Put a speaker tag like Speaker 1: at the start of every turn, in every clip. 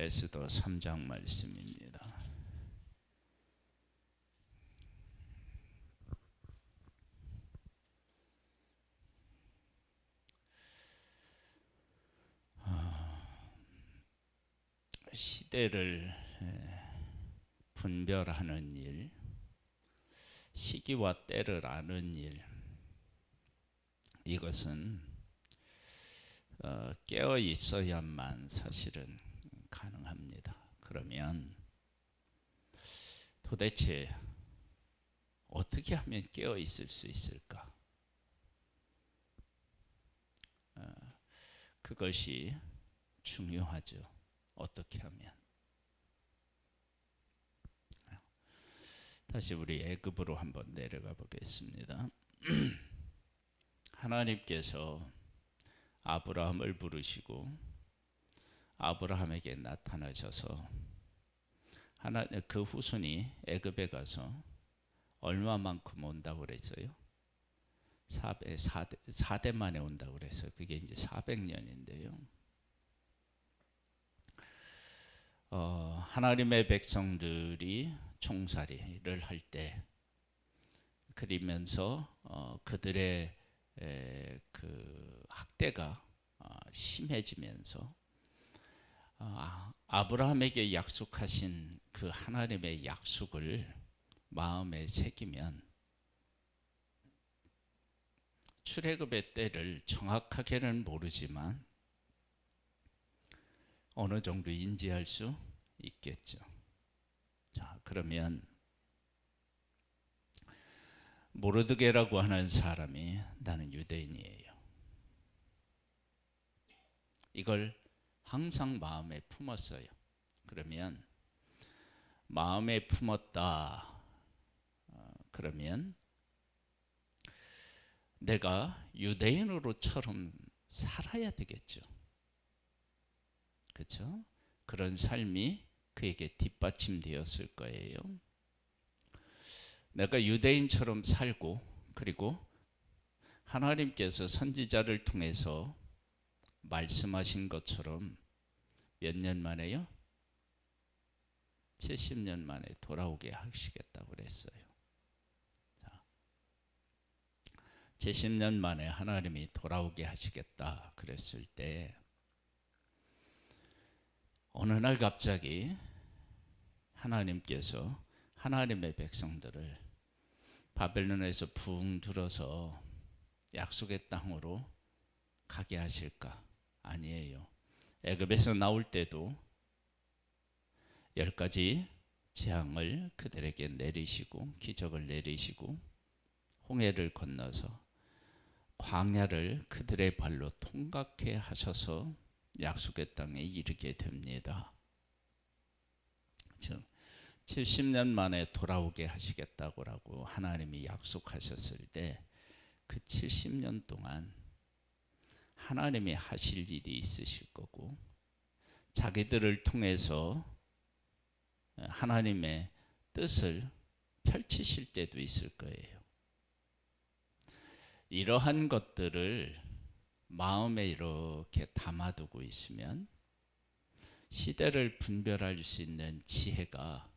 Speaker 1: 에스더 3장 말씀입니다. 시대를 분별하는 일, 시기와 때를 아는 일, 이것은 깨어 있어야만 사실은 가능합니다. 그러면 도대체 어떻게 하면 깨어 있을 수 있을까? 그것이 중요하죠. 어떻게 하면. 다시 우리 애굽으로 한번 내려가 보겠습니다. 하나님께서 아브라함을 부르시고 아브라함에게 나타나셔서 그 후손이 애굽에 가서 얼마만큼 온다고 그랬어요? 4대 만에 온다고 그래서 그게 이제 400년인데요. 하나님의 백성들이 총살이를 할 때 그리면서 그들의 그 학대가 심해지면서 아브라함에게 약속하신 그 하나님의 약속을 마음에 새기면 출애굽의 때를 정확하게는 모르지만 어느 정도 인지할 수 있겠죠. 자, 그러면 모르드게라고 하는 사람이 나는 유대인이에요. 이걸 항상 마음에 품었어요. 그러면 마음에 품었다. 그러면 내가 유대인으로처럼 살아야 되겠죠. 그렇죠? 그런 삶이 그에게 뒷받침되었을 거예요. 내가 유대인처럼 살고 그리고 하나님께서 선지자를 통해서 말씀하신 것처럼 몇 년 만에요? 70년 만에 돌아오게 하시겠다고 그랬어요. 70년 만에 하나님이 돌아오게 하시겠다 그랬을 때 어느 날 갑자기 하나님께서 하나님의 백성들을 바벨론에서 붕 들어서 약속의 땅으로 가게 하실까? 아니에요. 애굽에서 나올 때도 10가지 재앙을 그들에게 내리시고 기적을 내리시고 홍해를 건너서 광야를 그들의 발로 통각해 하셔서 약속의 땅에 이르게 됩니다. 즉 70년 만에 돌아오게 하시겠다고 하나님이 약속하셨을 때 그 70년 동안 하나님이 하실 일이 있으실 거고 자기들을 통해서 하나님의 뜻을 펼치실 때도 있을 거예요. 이러한 것들을 마음에 이렇게 담아두고 있으면 시대를 분별할 수 있는 지혜가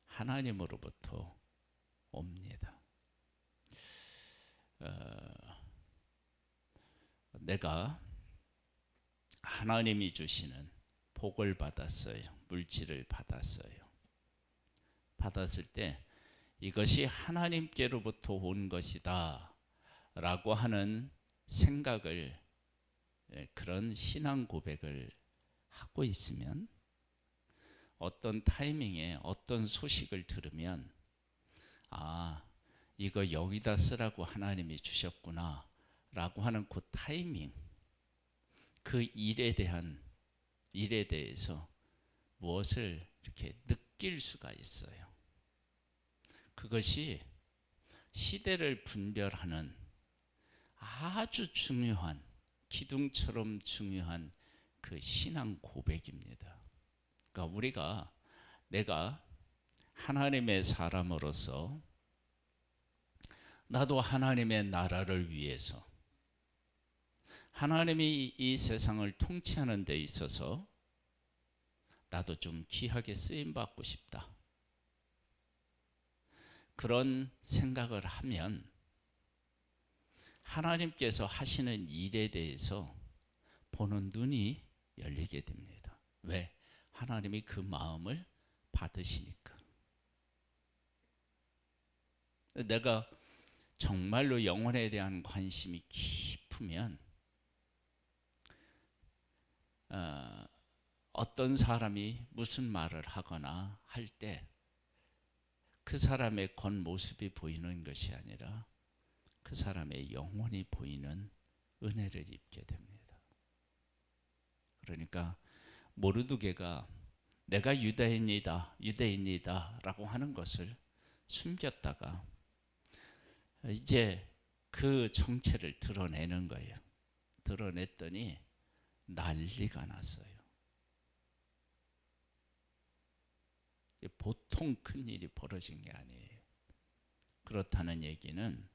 Speaker 1: 하나님으로부터 옵니다. 내가 하나님이 주시는 복을 받았어요. 물질을 받았어요. 받았을 때 이것이 하나님께로부터 온 것이다 라고 하는 생각을, 그런 신앙 고백을 하고 있으면 어떤 타이밍에 어떤 소식을 들으면 이거 여기다 쓰라고 하나님이 주셨구나 라고 하는 그 타이밍, 그 일에 대해서 무엇을 이렇게 느낄 수가 있어요. 그것이 시대를 분별하는 아주 중요한, 기둥처럼 중요한 그 신앙 고백입니다. 그러니까 내가 하나님의 사람으로서 나도 하나님의 나라를 위해서 하나님이 이 세상을 통치하는 데 있어서 나도 좀 귀하게 쓰임 받고 싶다. 그런 생각을 하면 하나님께서 하시는 일에 대해서 보는 눈이 열리게 됩니다. 왜? 하나님이 그 마음을 받으시니까. 내가 정말로 영혼에 대한 관심이 깊으면 어떤 사람이 무슨 말을 하거나 할 때 그 사람의 겉모습이 보이는 것이 아니라 그 사람의 영혼이 보이는 은혜를 입게 됩니다. 그러니까 모르드게가 내가 유대인이다 라고 하는 것을 숨겼다가 이제 그 정체를 드러내는 거예요. 드러냈더니 난리가 났어요. 보통 큰 일이 벌어진 게 아니에요. 그렇다는 얘기는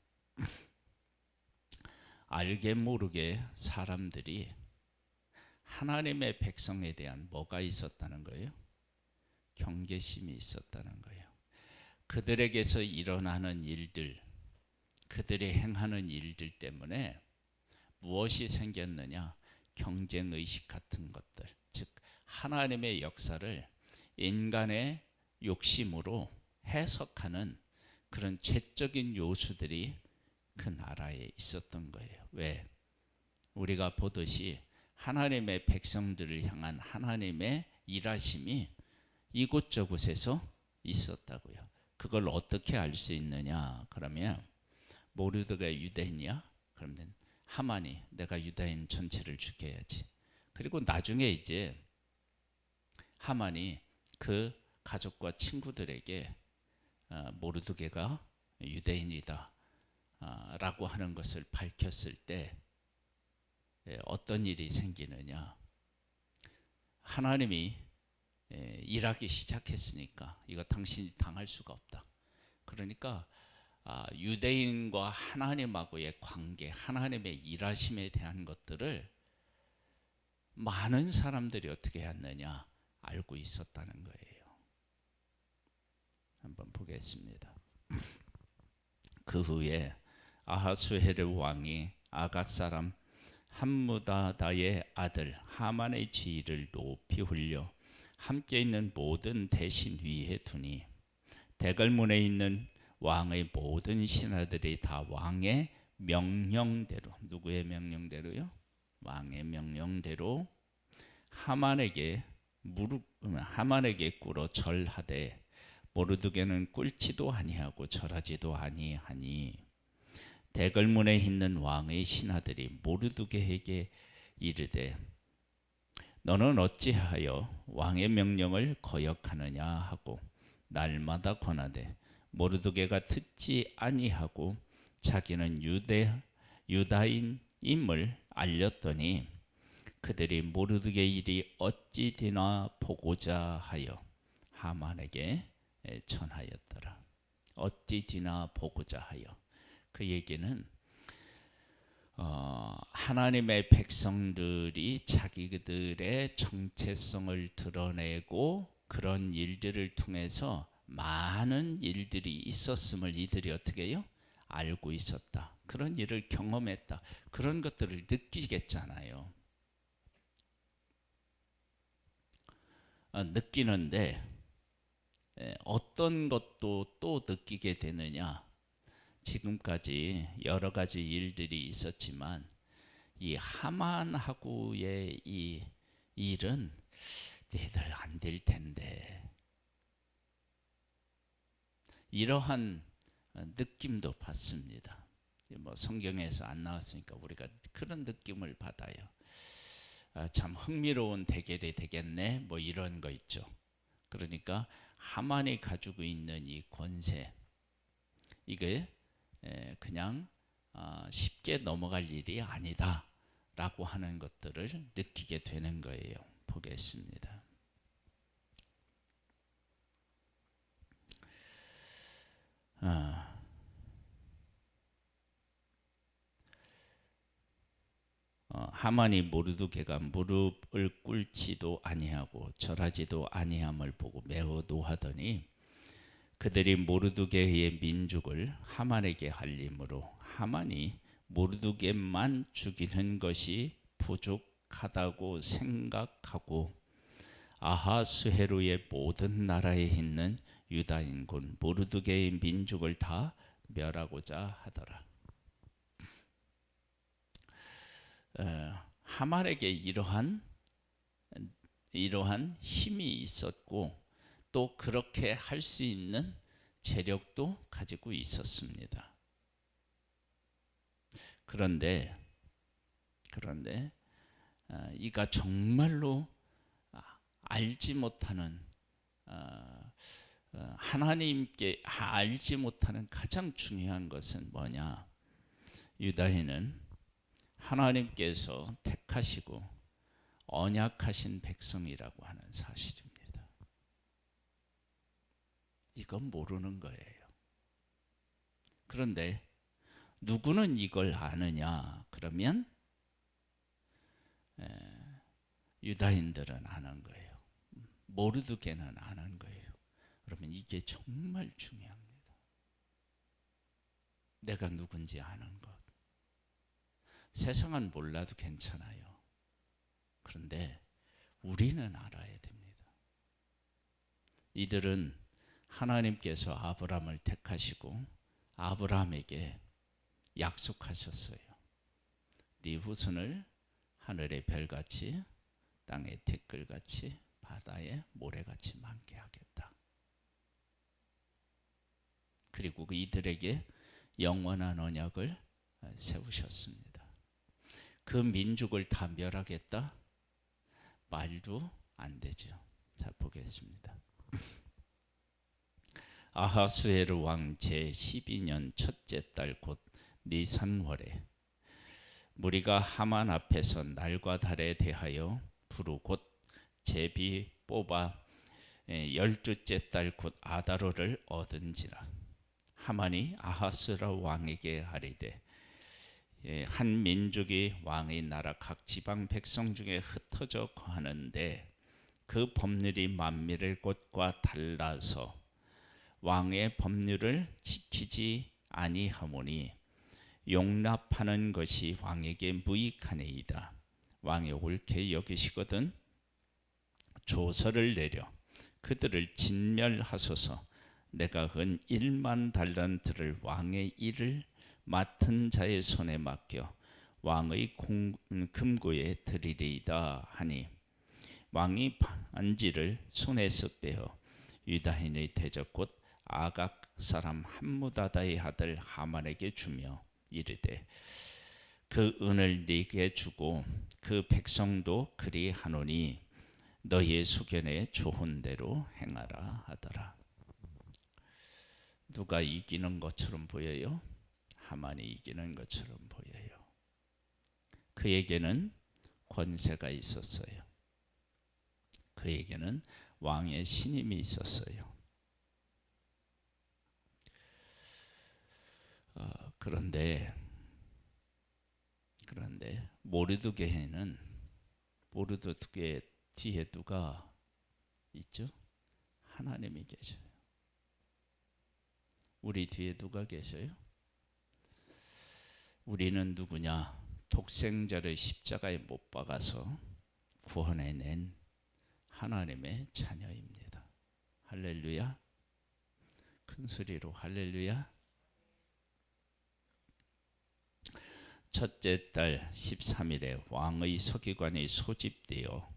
Speaker 1: 알게 모르게 사람들이 하나님의 백성에 대한 뭐가 있었다는 거예요? 경계심이 있었다는 거예요. 그들에게서 일어나는 일들, 그들이 행하는 일들 때문에 무엇이 생겼느냐? 경쟁의식 같은 것들, 즉 하나님의 역사를 인간의 욕심으로 해석하는 그런 죄적인 요소들이 그 나라에 있었던 거예요. 왜? 우리가 보듯이 하나님의 백성들을 향한 하나님의 일하심이 이곳저곳에서 있었다고요. 그걸 어떻게 알 수 있느냐? 그러면 모르드가 유대인이야? 그러면 하만이 내가 유다인 전체를 죽여야지. 그리고 나중에 이제 하만이 그 가족과 친구들에게 모르드게가 유대인이다 라고 하는 것을 밝혔을 때 어떤 일이 생기느냐? 하나님이 일하기 시작했으니까 이거 당신이 당할 수가 없다. 그러니까 유대인과 하나님하고의 관계, 하나님의 일하심에 대한 것들을 많은 사람들이 어떻게 했느냐? 알고 있었다는 거예요. 한번 보겠습니다. 그 후에 아하수헤르 왕이 아각 사람 함무다다의 아들 하만의 지위를 높이 올려 함께 있는 모든 대신 위에 두니 대궐문에 있는 왕의 모든 신하들이 다 왕의 명령대로, 누구의 명령대로요? 왕의 명령대로 하만에게 꿇어 절하되 모르드게는 꿇지도 아니하고 절하지도 아니하니 대궐문에 있는 왕의 신하들이 모르드게에게 이르되 너는 어찌하여 왕의 명령을 거역하느냐 하고 날마다 권하되 모르드게가 듣지 아니하고 자기는 유다인임을 알렸더니 그들이 모르드게 일이 어찌 되나 보고자 하여 하만에게 전하였더라. 어찌 되나 보고자 하여. 그 얘기는 하나님의 백성들이 자기들의 정체성을 드러내고 그런 일들을 통해서 많은 일들이 있었음을 이들이 어떻게 해요? 알고 있었다. 그런 일을 경험했다. 그런 것들을 느끼겠잖아요. 느끼는데 어떤 것도 또 느끼게 되느냐? 지금까지 여러 가지 일들이 있었지만 이 하만하고의 이 일은 너희들 안 될 텐데 이러한 느낌도 받습니다. 뭐 성경에서 안 나왔으니까 우리가 그런 느낌을 받아요. 참 흥미로운 대결이 되겠네 뭐 이런 거 있죠. 그러니까 하만이 가지고 있는 이 권세 이게 그냥 쉽게 넘어갈 일이 아니다 라고 하는 것들을 느끼게 되는 거예요. 보겠습니다. 하만이 모르드게가 무릎을 꿇지도 아니하고 절하지도 아니함을 보고 매우 노하더니 그들이 모르드게의 민족을 하만에게 알림으로 하만이 모르드게만 죽이는 것이 부족하다고 생각하고 아하수헤로의 모든 나라에 있는 유다인군 모르드게의 민족을 다 멸하고자 하더라. 하만에게 이러한 힘이 있었고 또 그렇게 할 수 있는 재력도 가지고 있었습니다. 그런데 이가 정말로 알지 못하는 하나님께 알지 못하는 가장 중요한 것은 뭐냐? 유다인은 하나님께서 택하시고 언약하신 백성이라고 하는 사실입니다. 이건 모르는 거예요. 그런데 누구는 이걸 아느냐? 그러면 유다인들은 아는 거예요. 모르드게는 아는 거예요. 그러면 이게 정말 중요합니다. 내가 누군지 아는 것. 세상은 몰라도 괜찮아요. 그런데 우리는 알아야 됩니다. 이들은 하나님께서 아브라함을 택하시고 아브라함에게 약속하셨어요. 네 후손을 하늘의 별같이 땅의 티끌같이 바다의 모래같이 많게 하겠다. 그리고 이들에게 영원한 언약을 세우셨습니다. 그 민족을 다 멸하겠다? 말도 안 되죠. 자, 보겠습니다. 아하수에르 왕 제12년 첫째 달 곧 니산월에 무리가 하만 앞에서 날과 달에 대하여 부르 곧 제비 뽑아 12째 달 곧 아다로를 얻은지라. 하만이 아하수에르 왕에게 아뢰되 한 민족이 왕의 나라 각 지방 백성 중에 흩어져 거하는데 그 법률이 만민의 것과 달라서 왕의 법률을 지키지 아니하오니 용납하는 것이 왕에게 무익하니이다. 왕이 옳게 여기시거든 조서를 내려 그들을 진멸하소서. 내가 은 1만 달란트를 왕의 일을 맡은 자의 손에 맡겨 왕의 금고에 드리리이다 하니 왕이 반지를 손에서 빼어 유다인의 대적 곧 아각 사람 함무다다의 아들 하만에게 주며 이르되 그 은을 네게 주고 그 백성도 그리하노니 너희의 수견에 좋은 대로 행하라 하더라. 누가 이기는 것처럼 보여요? 하만이 이기는 것처럼 보여요. 그에게는 권세가 있었어요. 그에게는 왕의 신임이 있었어요. 그런데 모르드게는 모르드게 뒤에 누가 있죠? 하나님이 계셔요. 우리 뒤에 누가 계셔요? 우리는 누구냐? 독생자를 십자가에 못 박아서 구원해낸 하나님의 자녀입니다. 할렐루야. 큰 소리로 할렐루야. 첫째 달 13일에 왕의 서기관이 소집되어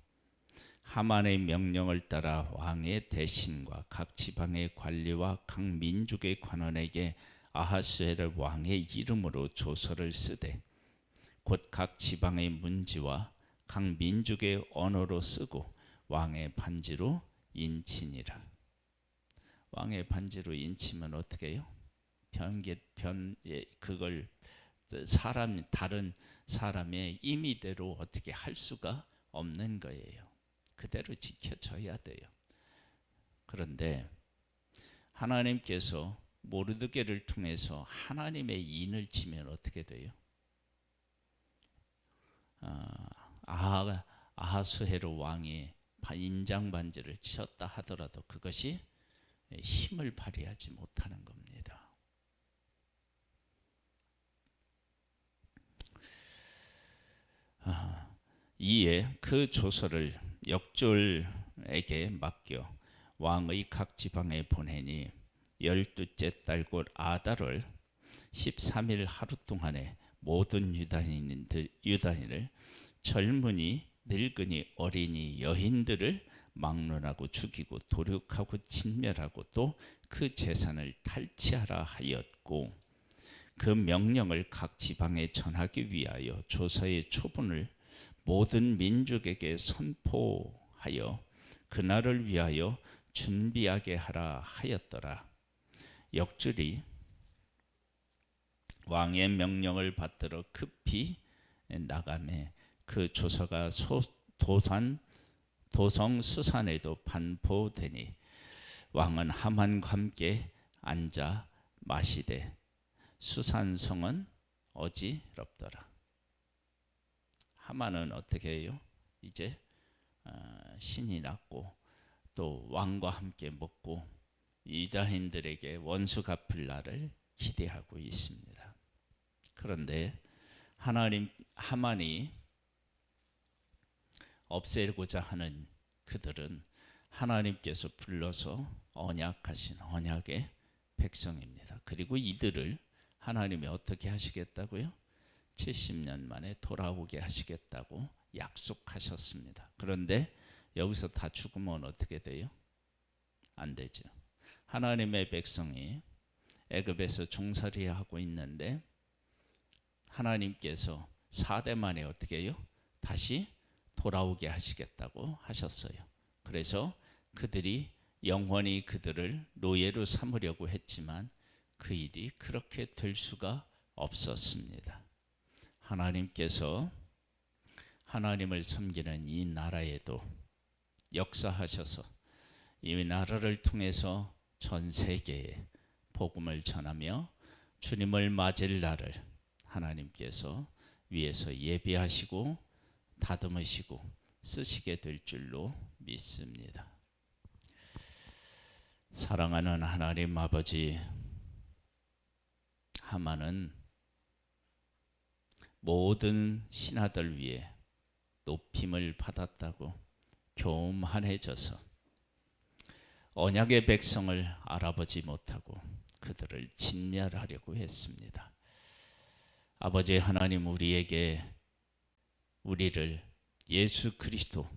Speaker 1: 하만의 명령을 따라 왕의 대신과 각 지방의 관리와 각 민족의 관원에게 아하수에르 왕의 이름으로 조서를 쓰되 곧 각 지방의 문지와 각 민족의 언어로 쓰고 왕의 반지로 인치니라. 왕의 반지로 인치면 어떻게 해요? 그걸 다른 사람의 임의대로 어떻게 할 수가 없는 거예요. 그대로 지켜져야 돼요. 그런데 하나님께서 모르드게를 통해서 하나님의 인을 치면 어떻게 돼요? 아하수헤로 왕이 인장 반지를 쳤다 하더라도 그것이 힘을 발휘하지 못하는 겁니다. 이에 그 조서를 역졸에게 맡겨 왕의 각 지방에 보내니 12째 달 곧 아달월 13일 하루 동안에 모든 유다인을 젊은이 늙은이 어린이 여인들을 막론하고 죽이고 도륙하고 진멸하고 또 그 재산을 탈취하라 하였고, 그 명령을 각 지방에 전하기 위하여 조서의 초본을 모든 민족에게 선포하여 그날을 위하여 준비하게 하라 하였더라. 역졸이 왕의 명령을 받들어 급히 나가매 그 조서가 도성 수산에도 반포되니 왕은 하만과 함께 앉아 마시되 수산성은 어지럽더라. 하만은 어떻게 해요? 이제 신이 났고 또 왕과 함께 먹고 유다인들에게 원수 갚을 날을 기대하고 있습니다. 그런데 하만이 없애고자 하는 그들은 하나님께서 불러서 언약하신 언약의 백성입니다. 그리고 이들을 하나님이 어떻게 하시겠다고요? 70년 만에 돌아오게 하시겠다고 약속하셨습니다. 그런데 여기서 다 죽으면 어떻게 돼요? 안 되죠. 하나님의 백성이 애굽에서 종살이 하고 있는데 하나님께서 4대 만에 어떻게 해요? 다시 돌아오게 하시겠다고 하셨어요. 그래서 그들이 영원히 그들을 노예로 삼으려고 했지만 그 일이 그렇게 될 수가 없었습니다. 하나님께서 하나님을 섬기는 이 나라에도 역사하셔서 이 나라를 통해서 전 세계에 복음을 전하며 주님을 맞을 날을 하나님께서 위에서 예비하시고 다듬으시고 쓰시게 될 줄로 믿습니다. 사랑하는 하나님 아버지, 하만은 모든 신하들 위에 높임을 받았다고 교만해져서 언약의 백성을 알아보지 못하고 그들을 진멸하려고 했습니다. 아버지 하나님, 우리를 예수 그리스도를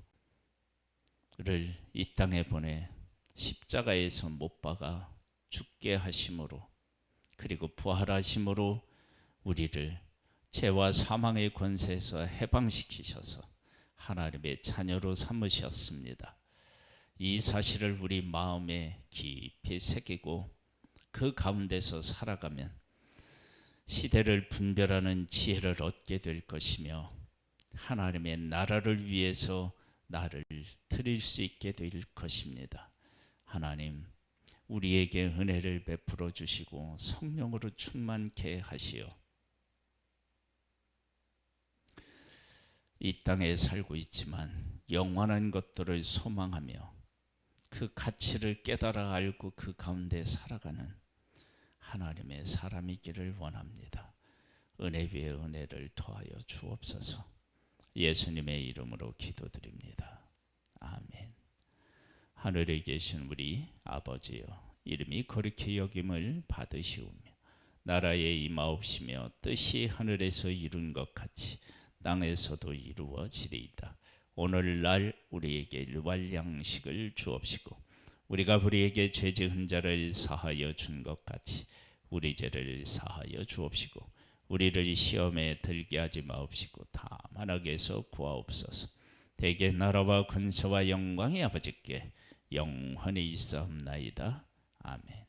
Speaker 1: 이 땅에 보내 십자가에서 못 박아 죽게 하심으로, 그리고 부활하심으로 우리를 죄와 사망의 권세에서 해방시키셔서 하나님의 자녀로 삼으셨습니다. 이 사실을 우리 마음에 깊이 새기고 그 가운데서 살아가면 시대를 분별하는 지혜를 얻게 될 것이며 하나님의 나라를 위해서 나를 드릴 수 있게 될 것입니다. 하나님, 우리에게 은혜를 베풀어 주시고 성령으로 충만케 하시어 이 땅에 살고 있지만 영원한 것들을 소망하며 그 가치를 깨달아 알고 그 가운데 살아가는 하나님의 사람이기를 원합니다. 은혜 위에 은혜를 더하여 주옵소서. 예수님의 이름으로 기도드립니다. 아멘. 하늘에 계신 우리 아버지여, 이름이 거룩히 여김을 받으시오며 나라에 임하옵시며 뜻이 하늘에서 이룬 것 같이 땅에서도 이루어지리이다. 오늘날 우리에게 일용할 양식을 주옵시고 우리가 우리에게 죄 지은 자를 사하여 준 것 같이 우리 죄를 사하여 주옵시고 우리를 시험에 들게 하지 마옵시고 다만 악에서 구하옵소서. 대개 나라와 권세와 영광이 아버지께 영원히 있사옵나이다. 아멘.